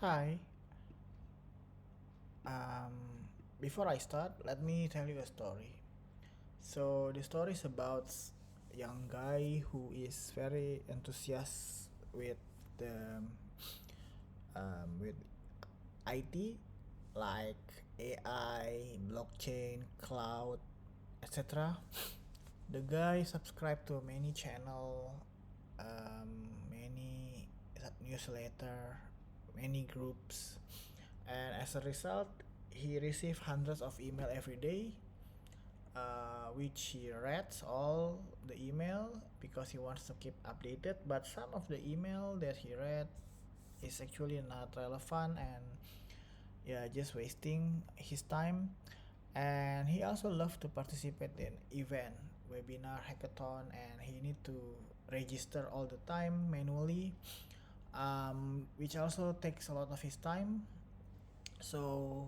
Hi. Um, Before I start, let me tell you a story. So the story is about young guy who is very enthusiastic with the with IT like AI, blockchain, cloud, etc. The guy subscribed to many channel, many newsletter, many groups, and as a result, he received hundreds of email every day, which he reads all the email because he wants to keep updated. But some of the email that he read is actually not relevant and yeah, just wasting his time. And he also loves to participate in event, webinar, hackathon, and he need to register all the time manually, which also takes a lot of his time. So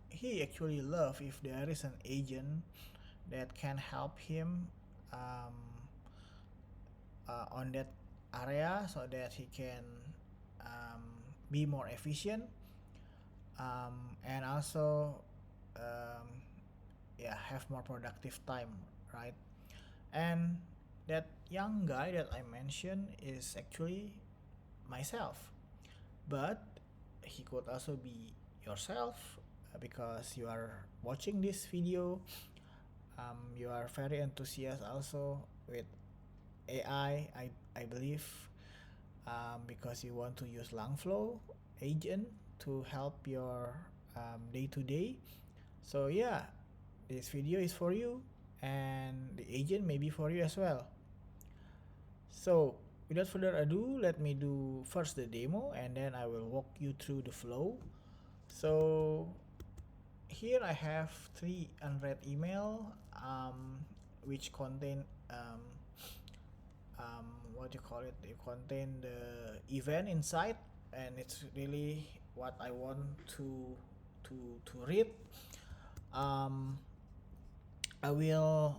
he actually love if there is an agent that can help him um, on that area so that he can um, be more efficient, and also um, yeah, have more productive time, right? And that young guy that I mentioned is actually myself, but he could also be yourself, because you are watching this video. You are very enthusiastic also with AI, I believe, because you want to use Langflow agent to help your day to day. So yeah, this video is for you, and the agent may be for you as well. So without further ado, let me do first the demo and then I will walk you through the flow. So here I have three unread email, which contain what you call it, they contain the event inside, and it's really what I want to read. um, I will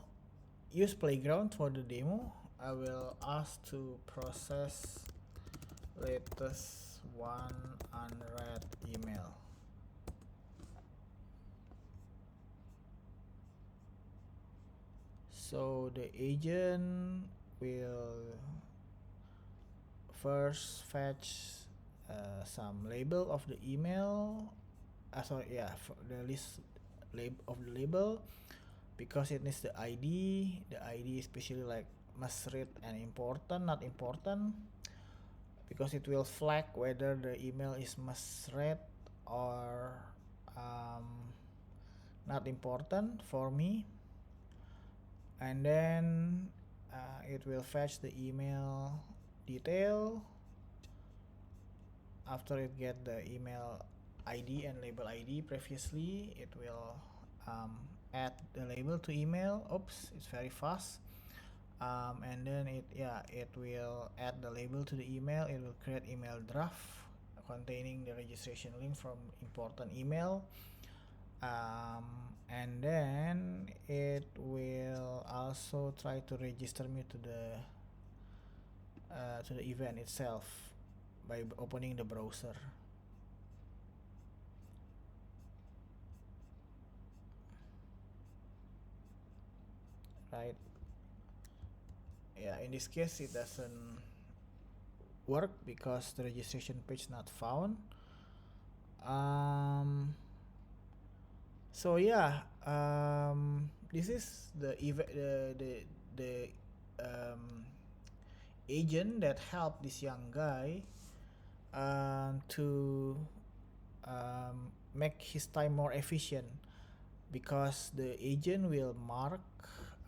use Playground for the demo. I will ask to process latest one unread email. So the agent will first fetch some label of the email. Sorry, yeah, for the list of the label, because it needs the ID. The ID especially like must read and important, not important, because it will flag whether the email is must read or not important for me. And then it will fetch the email detail. After it get the email ID and label ID previously, it will add the label to email. Oops, it's very fast. And then it will add the label to the email. It will create email draft containing the registration link from important email. And then it will also try to register me to the event itself by opening the browser. Right? Yeah, in this case it doesn't work because the registration page not found. So yeah, this is the the agent that helped this young guy to make his time more efficient, because the agent will mark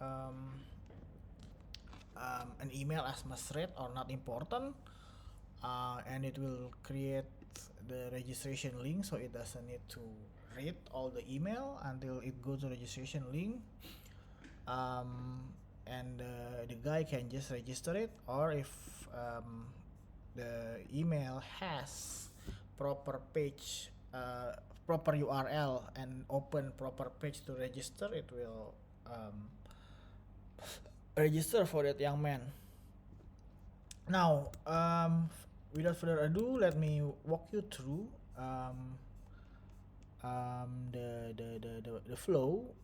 um, an email as must read or not important, and it will create the registration link, so it doesn't need to read all the email until it goes to registration link. And the guy can just register it, or if the email has proper page, proper URL and open proper page to register, it will register for that young man. Now, without further ado, let me walk you through the flow,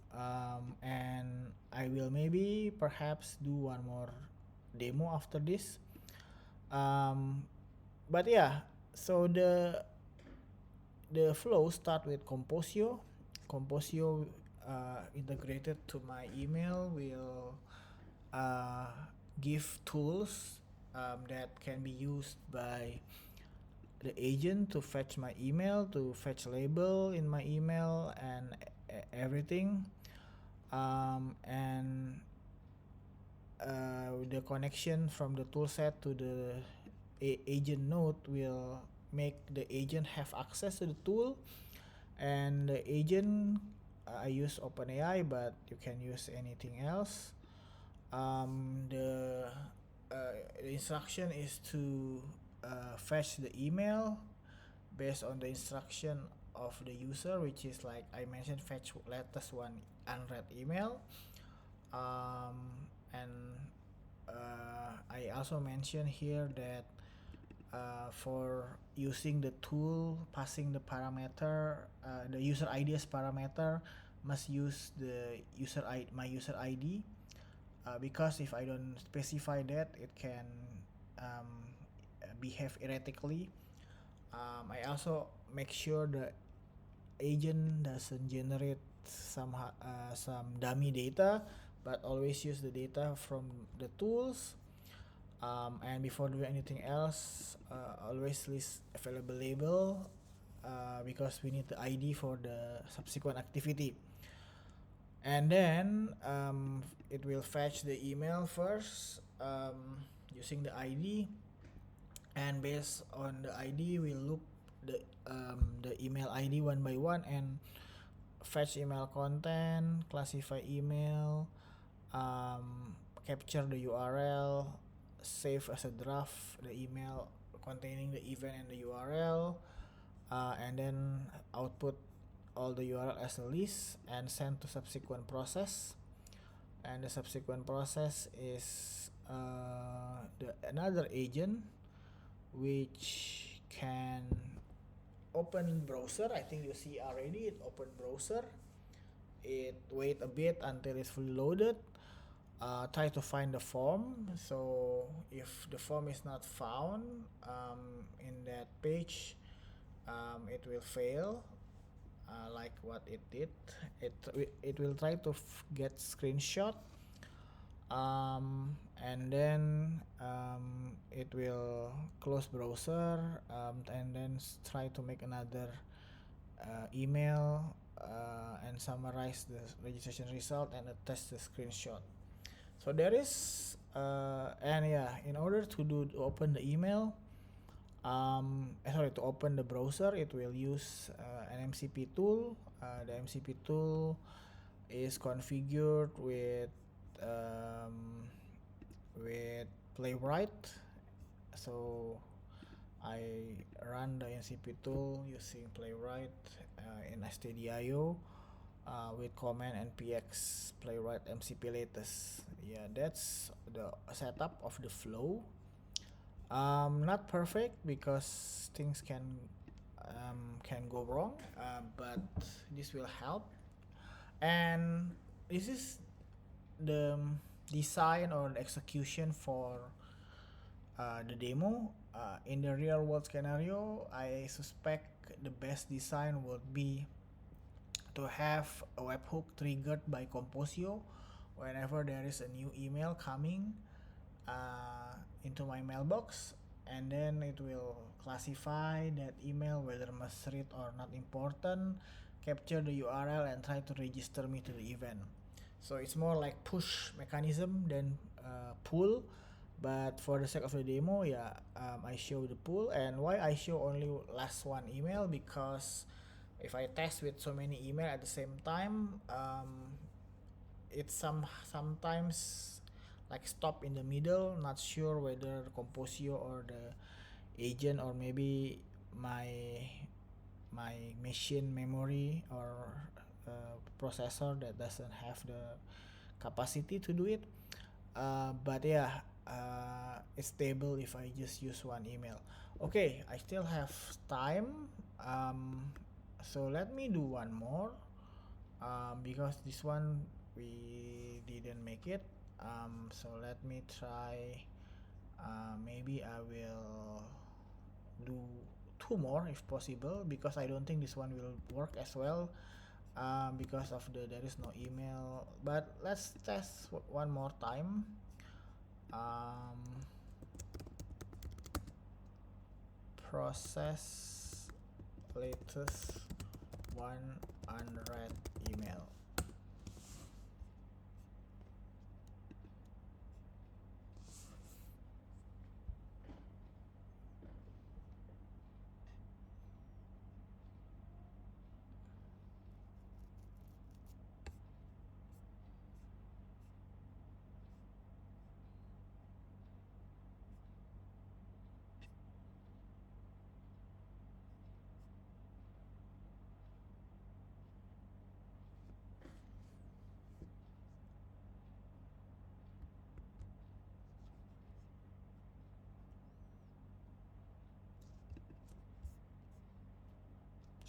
and I will maybe perhaps do one more demo after this. um, but yeah, so the flow start with Composio. Composio integrated to my email will uh, give tools that can be used by the agent to fetch my email, to fetch label in my email, and everything. And the connection from the toolset to the agent node will make the agent have access to the tool. And the agent, I use OpenAI, but you can use anything else. The instruction is to fetch the email based on the instruction of the user, which is like I mentioned, fetch latest one unread email. And I also mentioned here that for using the tool, passing the parameter, the user ID as parameter, must use the my user ID, because if I don't specify that, it can behave erratically. I also make sure the agent doesn't generate some dummy data, but always use the data from the tools. And before doing anything else, always list available label, because we need the ID for the subsequent activity. And then it will fetch the email first, using the ID, and based on the ID we'll loop the email ID one by one and fetch email content, classify email, capture the URL, save as a draft the email containing the event and the URL, and then output all the URL as a list and send to subsequent process. And the subsequent process is another agent which can open browser. I think you see already it open browser. It wait a bit until it's fully loaded. Try to find the form. So if the form is not found in that page, it will fail, like what it did. It will try to get screenshot, and then it will close browser, and then try to make another email, and summarize the registration result and attach the screenshot. So there is and yeah, in order to open the email, to open the browser, it will use an MCP tool. The MCP tool is configured with Playwright. So I run the MCP tool using Playwright in stdio, with command npx playwright MCP latest. Yeah, that's the setup of the flow. Not perfect because things can go wrong, but this will help. And this is the design or the execution for the demo. In the real world scenario, I suspect the best design would be to have a webhook triggered by Composio whenever there is a new email coming into my mailbox, and then it will classify that email whether must read or not important, capture the URL, and try to register me to the event. So it's more like push mechanism than pull. But for the sake of the demo, yeah, I show the pull. And why I show only last one email, because if I test with so many email at the same time, it's sometimes like stop in the middle, not sure whether Composio or the agent, or maybe my machine memory or processor that doesn't have the capacity to do it. But yeah, it's stable if I just use one email. Okay, I still have time. So let me do one more. Because this one we didn't make it. So let me try. Maybe I will do two more if possible, because I don't think this one will work as well, because of there is no email. But let's test one more time. Process latest one unread email.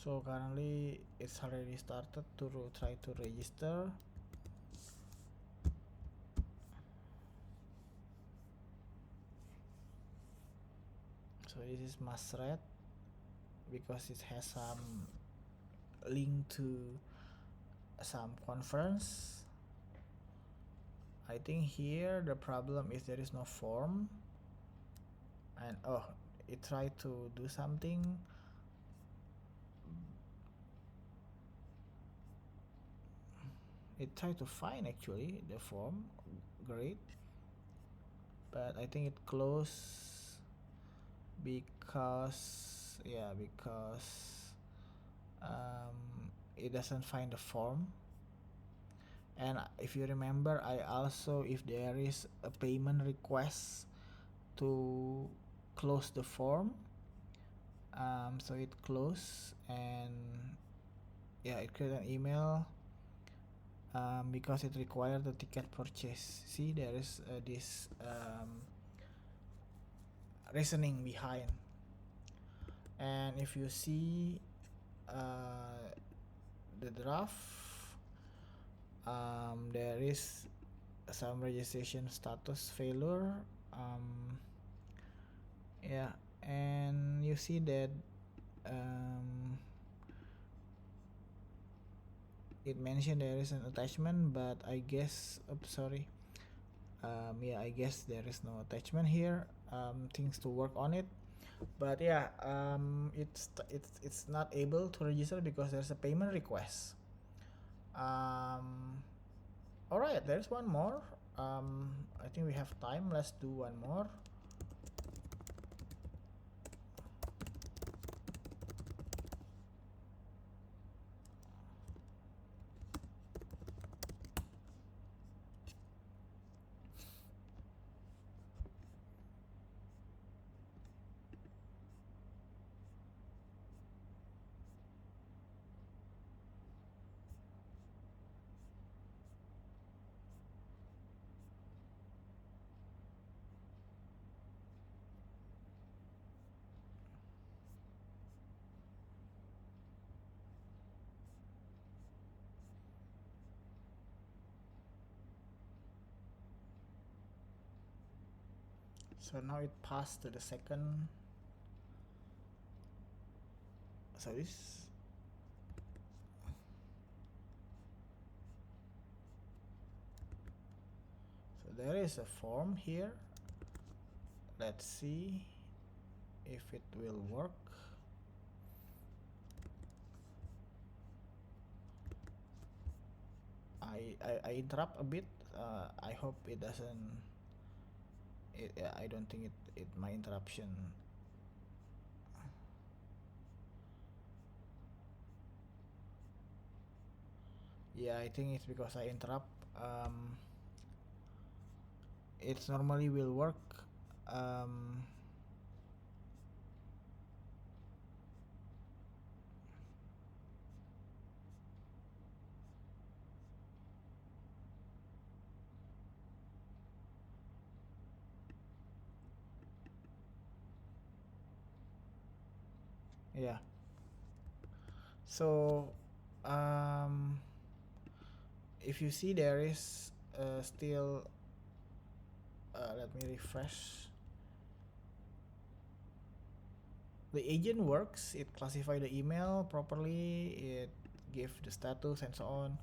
So currently it's already started to try to register. So this is Masret, because it has some link to some conference. I think here the problem is there is no form, and oh, it tried to do something. It tried to find actually the form, great, but I think it closed because it doesn't find the form. And if you remember, I also, if there is a payment request to close the form, so it closed, and yeah, it created an email, because it required the ticket purchase. See, there is this reasoning behind. And if you see the draft, there is some registration status failure. Yeah, and you see that it mentioned there is an attachment, but I guess, sorry, yeah, I guess there is no attachment here. Things to work on it, but yeah, it's not able to register because there's a payment request. All right, there's one more. I think we have time. Let's do one more. So now it passed to the second. So this. So there is a form here. Let's see if it will work. I interrupt a bit. I hope it doesn't. I don't think it my interruption. Yeah, I think it's because I interrupt. It normally will work. Yeah. So um, if you see there is still let me refresh. The agent works, it classify the email properly, it give the status and so on,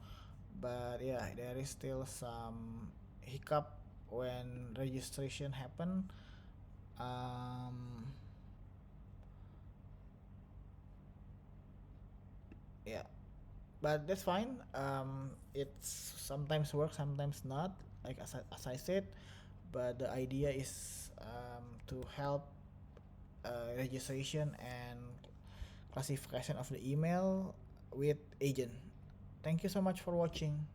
but yeah, there is still some hiccup when registration happen. um, yeah, but that's fine. It's sometimes works, sometimes not, like as I said, but the idea is to help registration and classification of the email with agent. Thank you so much for watching.